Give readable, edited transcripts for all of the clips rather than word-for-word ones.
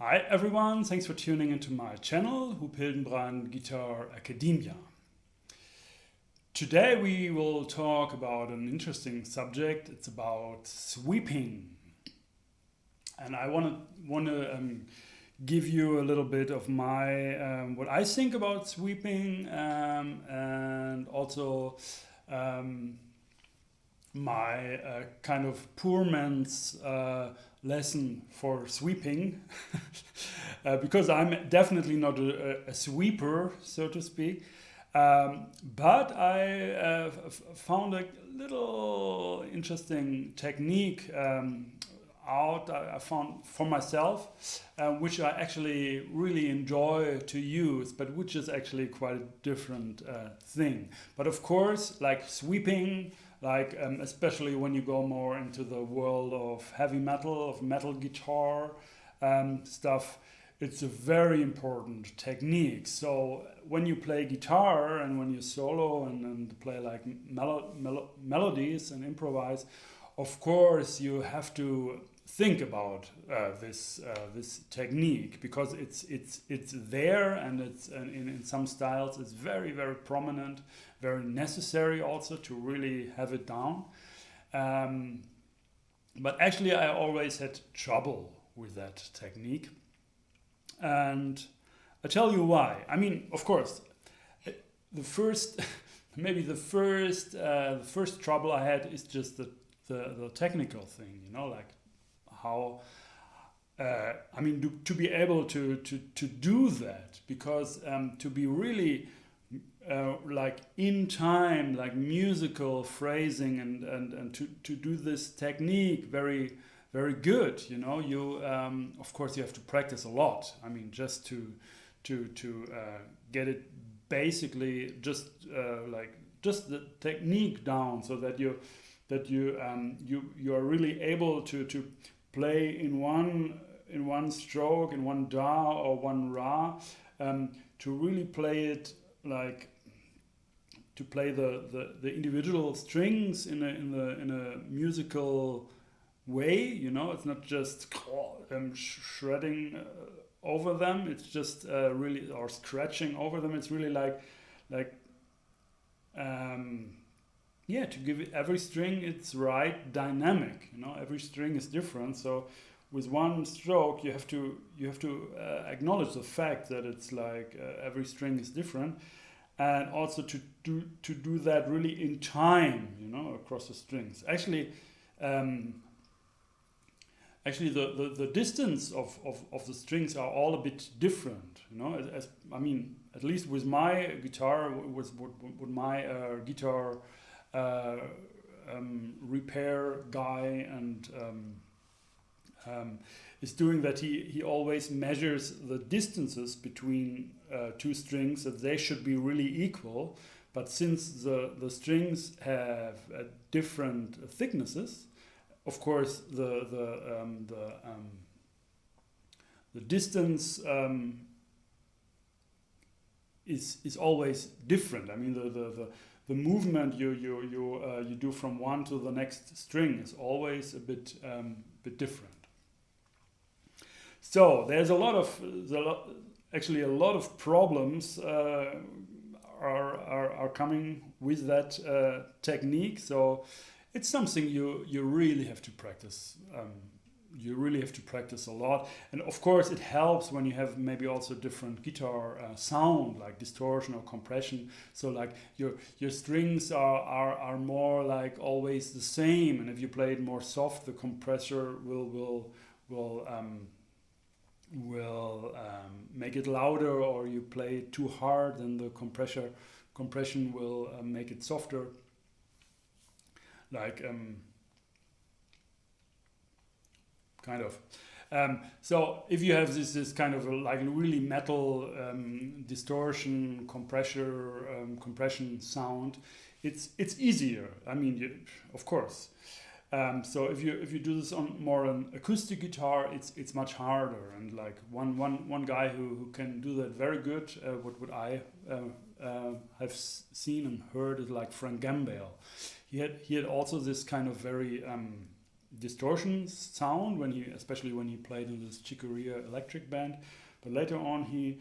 Hi everyone, thanks for tuning into my channel, Huub Hildenbrand Guitar Academia. Today we will talk about an interesting subject. It's about sweeping. And I want to give you a little bit of my what I think about sweeping and also my kind of poor man's lesson for sweeping because I'm definitely not a sweeper, so to speak. But I found a little interesting technique out I found for myself, which I actually really enjoy to use, but which is actually quite a different thing. But of course, like sweeping, like especially when you go more into the world of heavy metal, of metal guitar stuff, it's a very important technique. So when you play guitar and when you solo and play like melodies and improvise, of course you have to think about this technique, because it's there, and it's in some styles it's very prominent, very necessary also to really have it down. But actually I always had trouble with that technique, and I tell you why. I mean, of course, the first maybe the first trouble I had is just the technical thing, like how I mean, to be able to do that, because to be really like in time, like musical phrasing, and to do this technique very good, you of course you have to practice a lot. I mean, just to get it basically just like just the technique down, so that you are really able to play in one stroke, in one da or one ra, to really play it like to play the individual strings in a musical way. It's not just shredding over them. It's just really, or scratching over them. It's really like yeah, to give every string its right dynamic. Every string is different, so with one stroke you have to acknowledge the fact that it's like every string is different, and also to do that really in time, across the strings. Actually the distance of the strings are all a bit different, as I mean, at least with my guitar, with my guitar repair guy, and is doing that. He always measures the distances between two strings, that they should be really equal. But since the strings have different thicknesses, of course the distance is always different. I mean, the movement you do from one to the next string is always a bit different. So there's actually a lot of problems are coming with that technique. So it's something you really have to practice. You really have to practice a lot, and of course it helps when you have maybe also different guitar sound, like distortion or compression. So like your strings are more like always the same, and if you play it more soft, the compressor will make it louder, or you play it too hard, then the compression will make it softer. Like kind of. So if you have this kind of like really metal distortion, compression sound, it's easier. I mean, of course. So if you do this on more an acoustic guitar, it's much harder. And like one guy who can do that very good, what I have seen and heard, is like Frank Gambale. He had also this kind of very distortion sound when he, especially when he played in this Chicoria electric band. But later on, he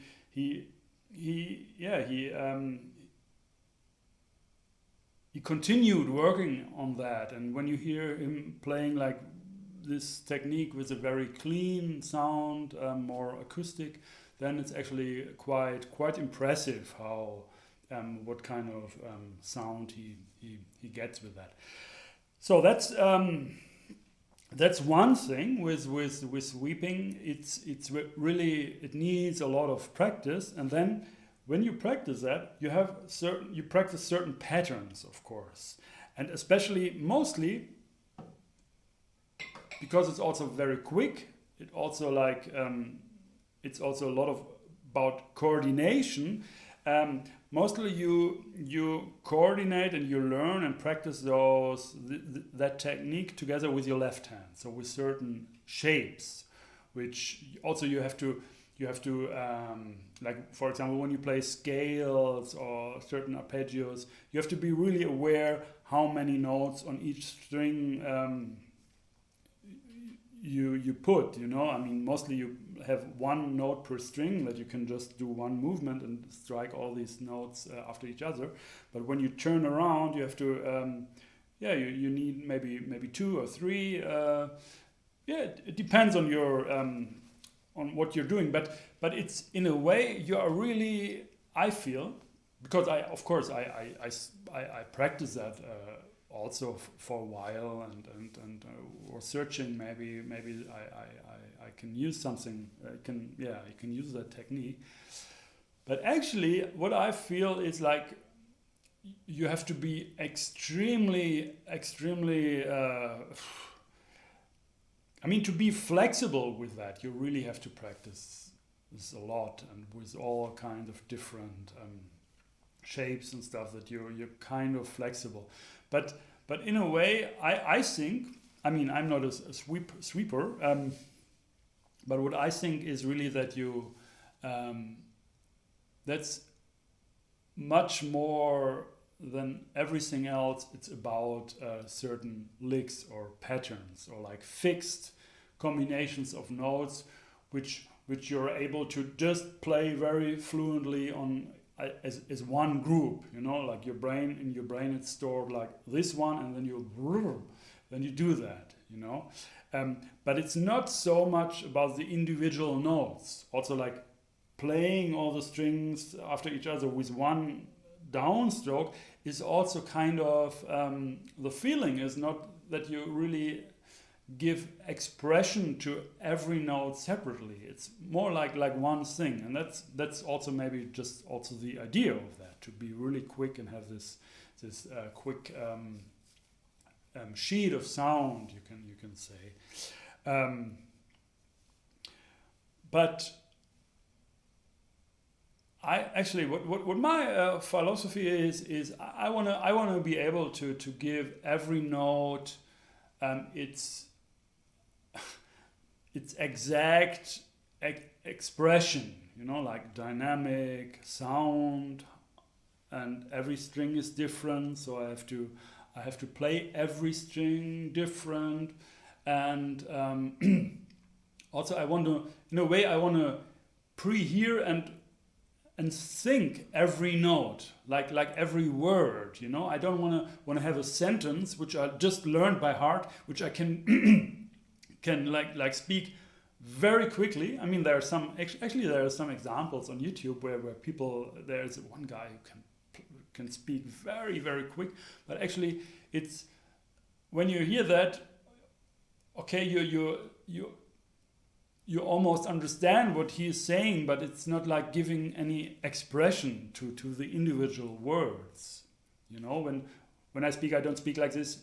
continued working on that. And when you hear him playing like this technique with a very clean sound, more acoustic, then it's actually quite impressive how what kind of sound he gets with that. So that's one thing with sweeping. It's really, it needs a lot of practice, and then when you practice that, you practice certain patterns, of course, and especially mostly because it's also very quick. It also it's also a lot of about coordination. Mostly you coordinate and you learn and practice that technique together with your left hand. So with certain shapes, which also you have to like, for example, when you play scales or certain arpeggios, you have to be really aware how many notes on each string you put, you know. I mean, mostly you have one note per string that you can just do one movement and strike all these notes after each other. But when you turn around, you have to, you need maybe two or three. It depends on your on what you're doing. But it's, in a way, you are really, I feel, because I practice that. Also for a while and or searching, maybe I can use something. I can use that technique. But actually, what I feel is like you have to be extremely. To be flexible with that, you really have to practice this a lot and with all kinds of different shapes and stuff, that you're kind of flexible. But in a way, I think, I'm not a sweeper, but what I think is really that you, that's much more than everything else. It's about certain licks or patterns or like fixed combinations of notes, which you're able to just play very fluently on as one group, you know, like in your brain it's stored like this one, and then you do that, you know. But it's not so much about the individual notes. Also, like playing all the strings after each other with one downstroke is also kind of, the feeling is not that you really give expression to every note separately. It's more like one thing, and that's also maybe just also the idea of that, to be really quick and have this quick sheet of sound, you can say. But I actually, what my philosophy is I wanna be able to give every note its exact expression, you know, like dynamic sound, and every string is different, so I have to play every string different, and also I want to pre-hear and think every note, like every word, you know. I don't want to have a sentence which I just learned by heart, which I can like speak very quickly. I mean, there are some examples on YouTube where people, there's one guy who can speak very, very quick, but actually it's, when you hear that, okay, you almost understand what he is saying, but it's not like giving any expression to the individual words. You know, when I speak, I don't speak like this.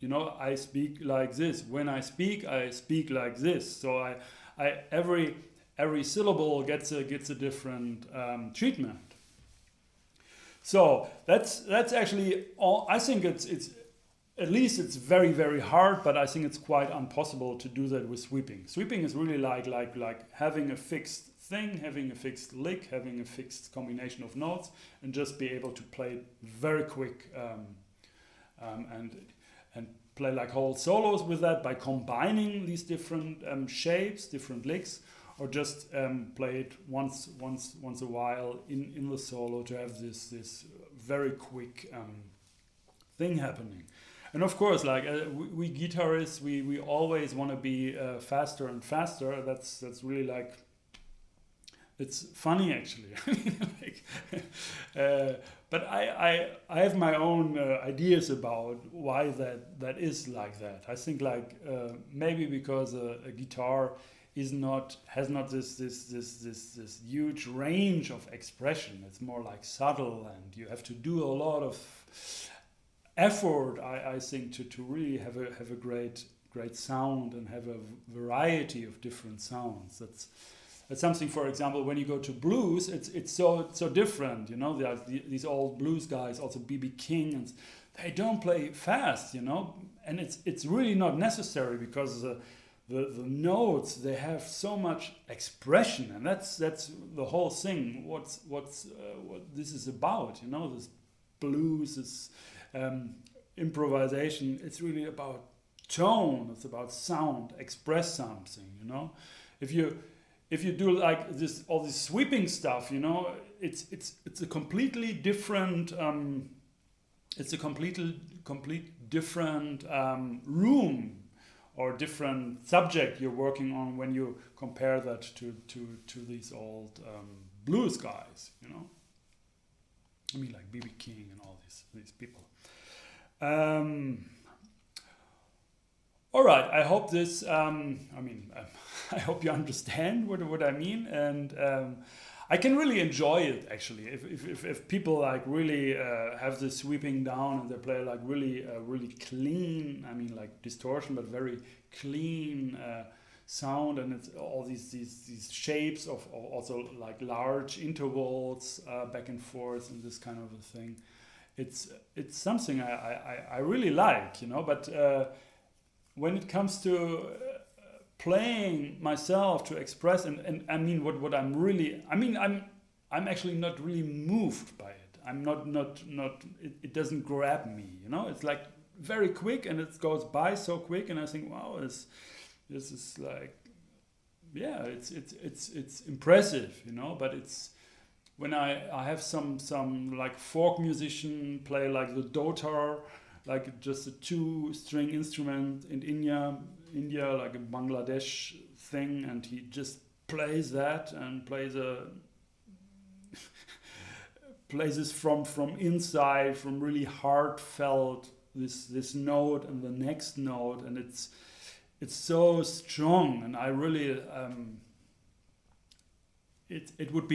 You know, I speak like this. When I speak like this. So I every syllable gets a different treatment. So that's actually all. I think it's at least it's very, very hard, but I think it's quite impossible to do that with sweeping. Sweeping is really like having a fixed thing, having a fixed lick, having a fixed combination of notes, and just be able to play it very quick and play like whole solos with that by combining these different shapes, different licks, or just play it once a while in the solo to have this very quick thing happening. And of course, like we guitarists, we always want to be faster and faster. That's really like, it's funny actually. Like, but I have my own ideas about why that is like that. I think like maybe because a guitar has not this huge range of expression. It's more like subtle, and you have to do a lot of effort, I think, to really have a great sound and have a variety of different sounds. That's something. For example, when you go to blues, it's so different. You know, these old blues guys, also B.B. King, and they don't play fast. You know, and it's really not necessary, because the notes, they have so much expression, and that's the whole thing. What this is about. You know, this blues is. Improvisation, it's really about tone, it's about sound, express something, you know. If you do like this, all this sweeping stuff, you know, it's a completely different complete different room or different subject you're working on when you compare that to these old blues guys, you know. I mean, like B.B. King and all these people. All right, I hope this, I hope you understand what I mean, and I can really enjoy it actually. If people like really have this sweeping down and they play like really clean, I mean like distortion, but very clean sound, and it's all these shapes of also like large intervals back and forth and this kind of a thing. It's something I really like, you know. But when it comes to playing myself to express, and I mean what I'm really, I mean I'm actually not really moved by it. I'm not it doesn't grab me, you know. It's like very quick and it goes by so quick, and I think, wow, this is like, yeah, it's impressive, you know. But it's when I have some like folk musician play like the dotar, like just a 2-string instrument in India, like a Bangladesh thing, and he just plays that and plays this from inside, from really heartfelt, this note and the next note, and it's so strong, and I really it would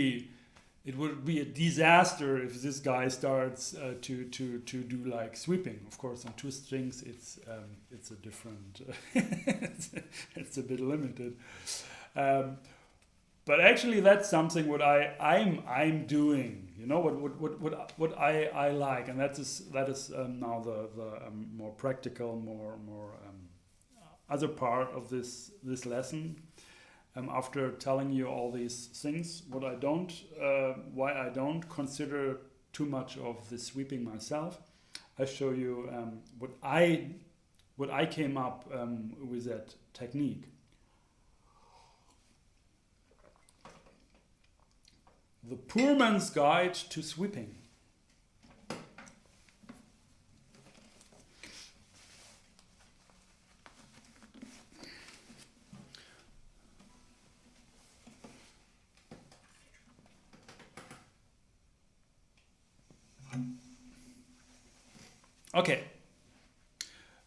be a disaster if this guy starts to do like sweeping. Of course, on 2 strings, it's a different. It's a bit limited, but actually that's something what I'm doing. You know, what I like, and that is now the more practical, more other part of this lesson. After telling you all these things, why I don't consider too much of the sweeping myself, I show you what I came up with that technique. The Poor Man's Guide to Sweeping. Okay.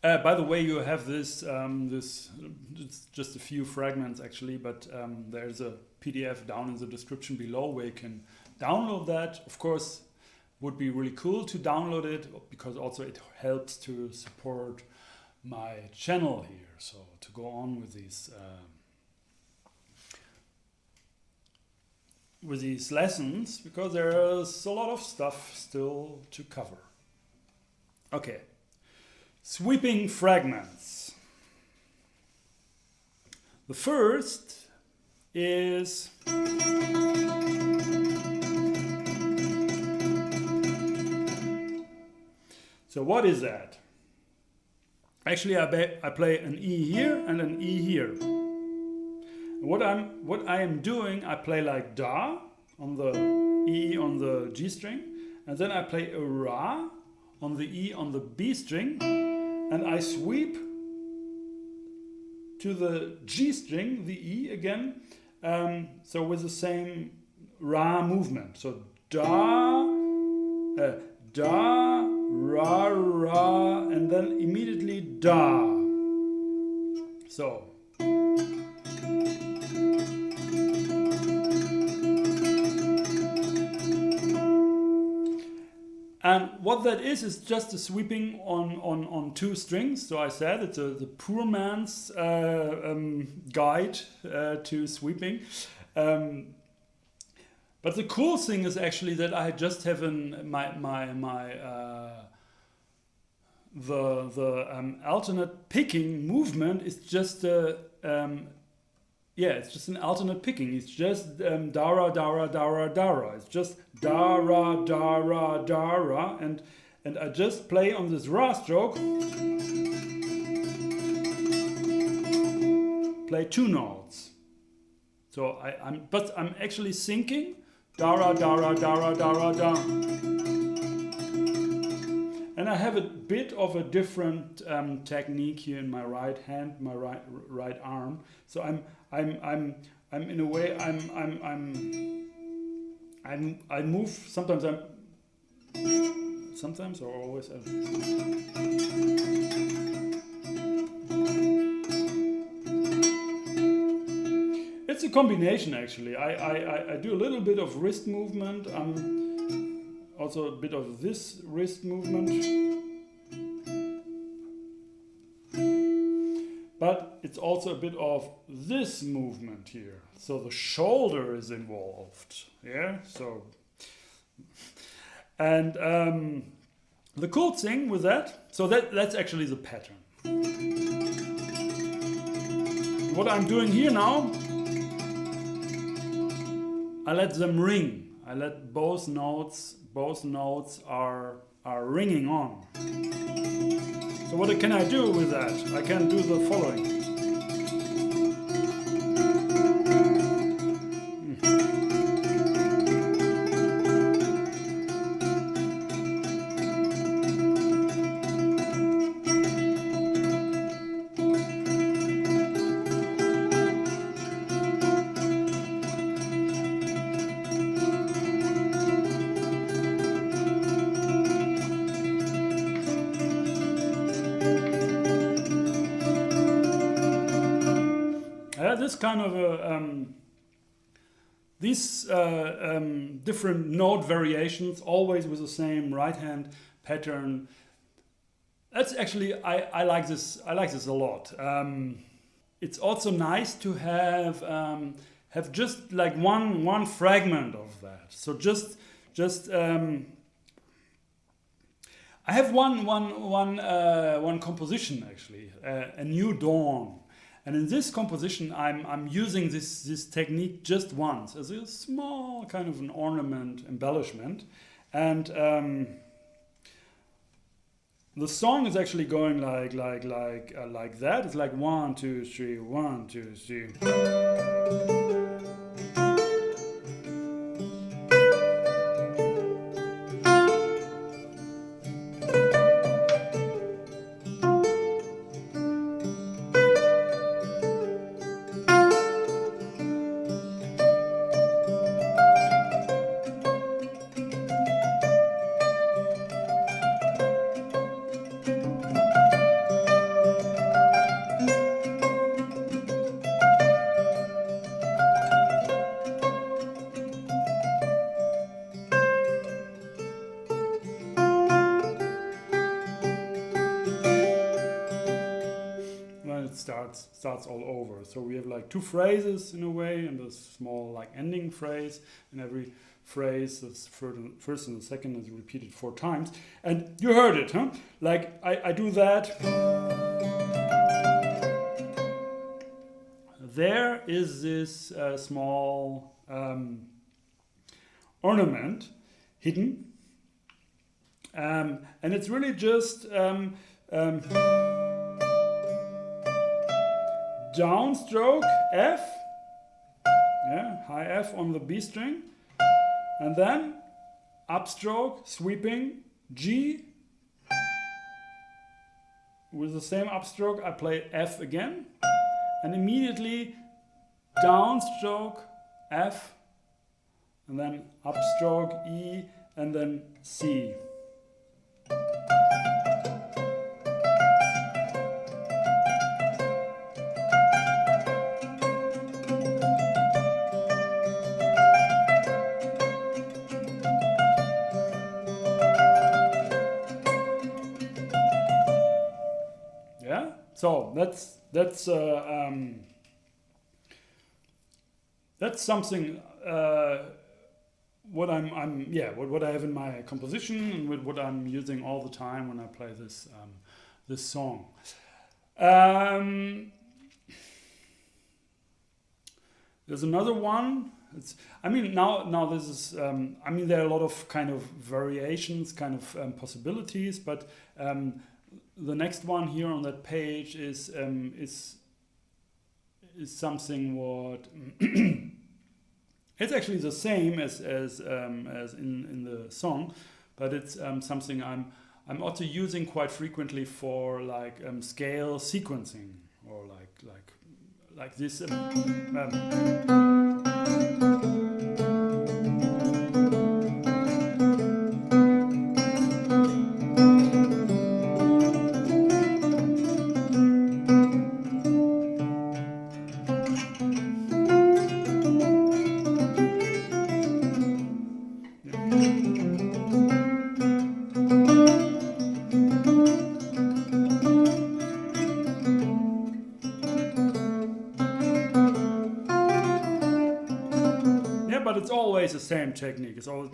By the way, you have this. It's just a few fragments actually, but there's a PDF down in the description below where you can download that. Of course, would be really cool to download it, because also it helps to support my channel here. So to go on with these lessons, because there's a lot of stuff still to cover. Okay, sweeping fragments. The first is so what is that? Actually, I play an E here and an E here. What I am doing, I play like Da on the E on the G string, and then I play a Ra on the E on the B string, and I sweep to the G string, the E again, so with the same Ra movement. So Da, Da, Ra, Ra, and then immediately Da. So. And what that is just a sweeping on two strings. So I said it's the poor man's guide to sweeping. But the cool thing is actually that I just have the alternate picking movement is just it's just an alternate picking. It's just dara, dara, dara, dara. It's just dara, dara, dara, and I just play on this Ra stroke. Play two notes. So I'm actually syncing dara, dara, dara, dara, da. And I have a bit of a different technique here in my right hand, my right arm. So I'm in a way I move sometimes or always it's a combination actually. I do a little bit of wrist movement, also a bit of this wrist movement. But it's also a bit of this movement here. So the shoulder is involved. Yeah. So, and the cool thing with that, so that's actually the pattern. What I'm doing here now, I let them ring. I let both notes are ringing on. So what can I do with that? I can do the following. This kind of these different note variations, always with the same right hand pattern. That's actually I like this. I like this a lot. It's also nice to have just like one fragment of that. So just I have one composition actually, a new dawn. And in this composition, I'm using this technique just once as a small kind of an ornament embellishment, and the song is actually going like that. It's like 1, 2, 3, 1, 2, 3. Starts all over. So we have like two phrases in a way, and a small like ending phrase, and every phrase, the first and the second, is repeated 4 times. And you heard it, huh? Like I do that. There is this small ornament hidden, and it's really just downstroke F, yeah, high F on the B string, and then upstroke, sweeping G. With the same upstroke, I play F again, and immediately downstroke F, and then upstroke E, and then C. Yeah, so that's something what what I have in my composition and with what I'm using all the time when I play this this song. There's another one. I mean now this is I mean there are a lot of kind of variations, kind of possibilities, but the next one here on that page is something what it's actually the same as in the song, but it's something I'm also using quite frequently for like scale sequencing or like this. But it's always the same technique. It's always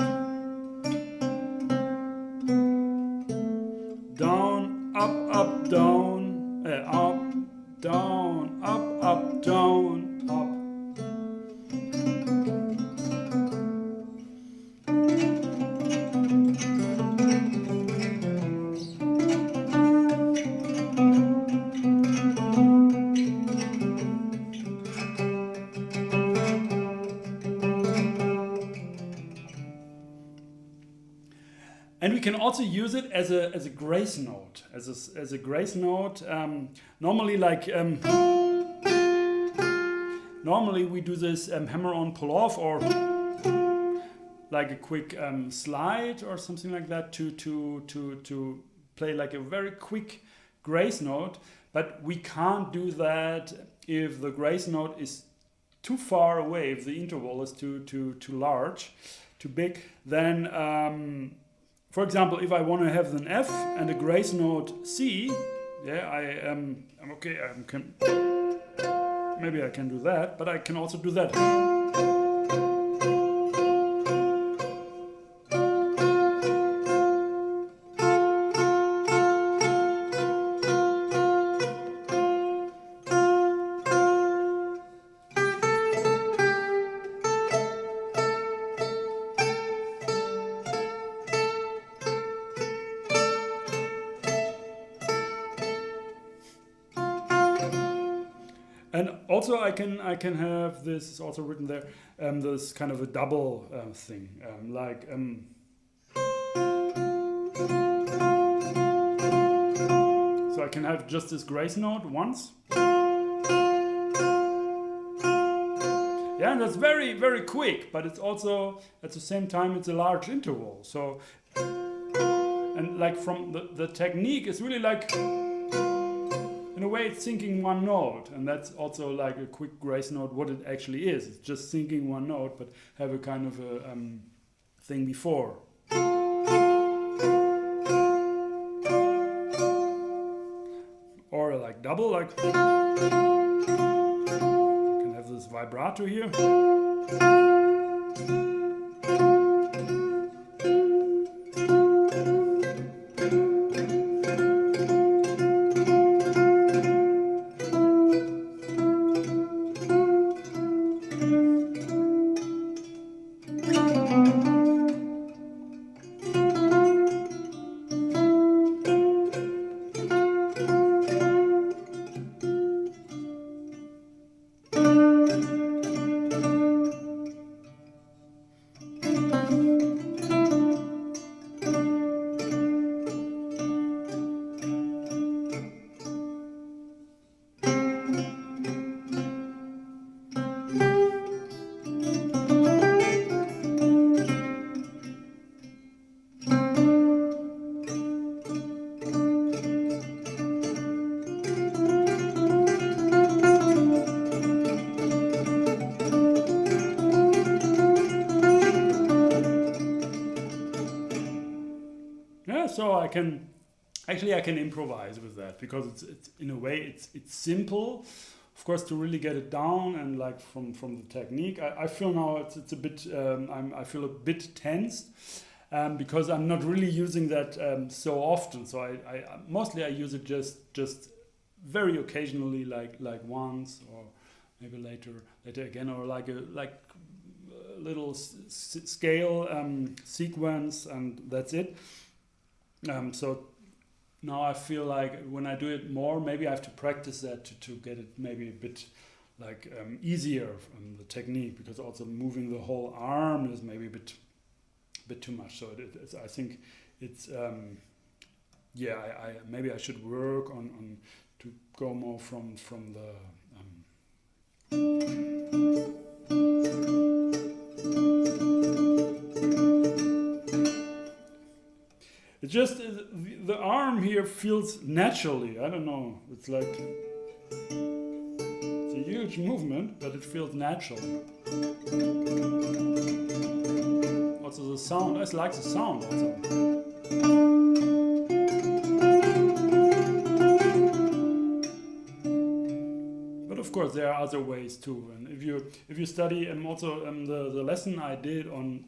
down, up, down, up, down, up, down, up. And we can also use it as a grace note, as a grace note. Normally, like normally we do this hammer on, pull off, or like a quick slide or something like that to play like a very quick grace note. But we can't do that if the grace note is too far away. If the interval is too large, too big, then. For example, if I want to have an F and a grace note C, yeah, I'm okay. Maybe I can do that, but I can also do that. And also I can have this is also written there, this kind of a double thing, so I can have just this grace note once. Yeah, and that's very, very quick, but it's also at the same time it's a large interval. So and like from the technique is really like in a way it's syncing one note, and that's also like a quick grace note what it actually is. It's just syncing one note but have a kind of a thing before. Or like double, like you can have this vibrato here. so I can improvise with that because it's in a way it's simple, of course, to really get it down and like from the technique. I feel now it's a bit I feel a bit tensed because I'm not really using that so often. So I mostly I use it just very occasionally, like once or maybe later again, or like a little scale sequence, and that's it. So now I feel like when I do it more, maybe I have to practice that to get it maybe a bit like easier from the technique, because also moving the whole arm is maybe a bit too much. So I think it's yeah, I maybe I should work on to go more from the it just the arm here feels naturally. I don't know. It's like it's a huge movement, but it feels natural. Also the sound. I like the sound also. Of course, there are other ways too, and if you study also the lesson I did on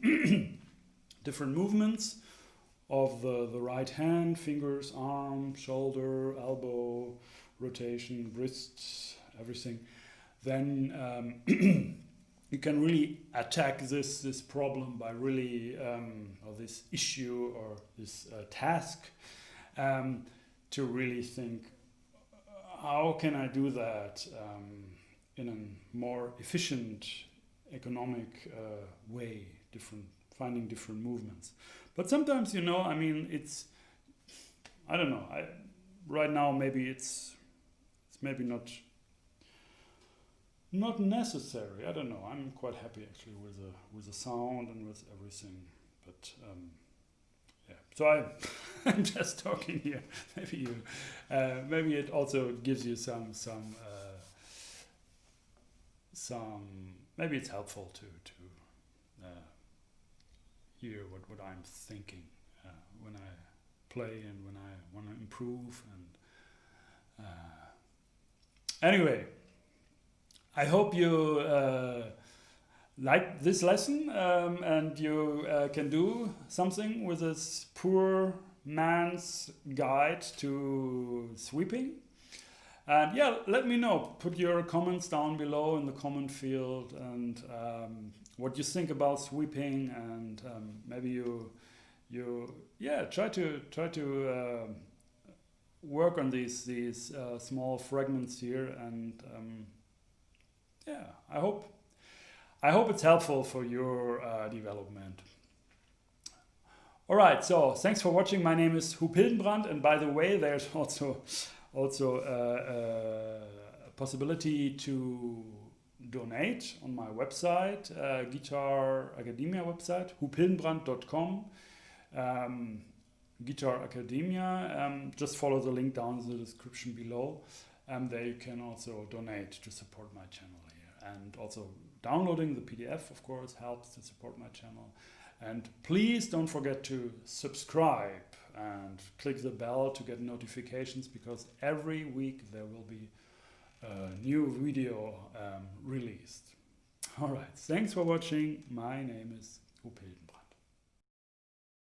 different movements of the right hand, fingers, arm, shoulder, elbow, rotation, wrists, everything, then you can really attack this problem by really or this issue or this task to really think, how can I do that in a more efficient, economic way? Finding different movements. But sometimes, I mean, I don't know. Right now, maybe it's maybe not necessary. I don't know. I'm quite happy actually with the sound and with everything. But yeah. So I'm just talking here. Maybe it also gives you some maybe it's helpful to hear what I'm thinking when I play and when I want to improve. And anyway, I hope you like this lesson and you can do something with this poor man's guide to sweeping. And yeah, let me know. Put your comments down below in the comment field, and what you think about sweeping, and maybe you try to work on these small fragments here, and yeah, I hope it's helpful for your development. All right, so thanks for watching. My name is Huub Hildenbrand, and by the way, there's also a possibility to donate on my website, Guitar Academia website, huubhildenbrand.com, Guitar Academia. Just follow the link down in the description below. There you can also donate to support my channel here. And also downloading the PDF, of course, helps to support my channel. And please don't forget to subscribe and click the bell to get notifications, because every week there will be a new video released. All right, thanks for watching. My name is Huub Hildenbrand.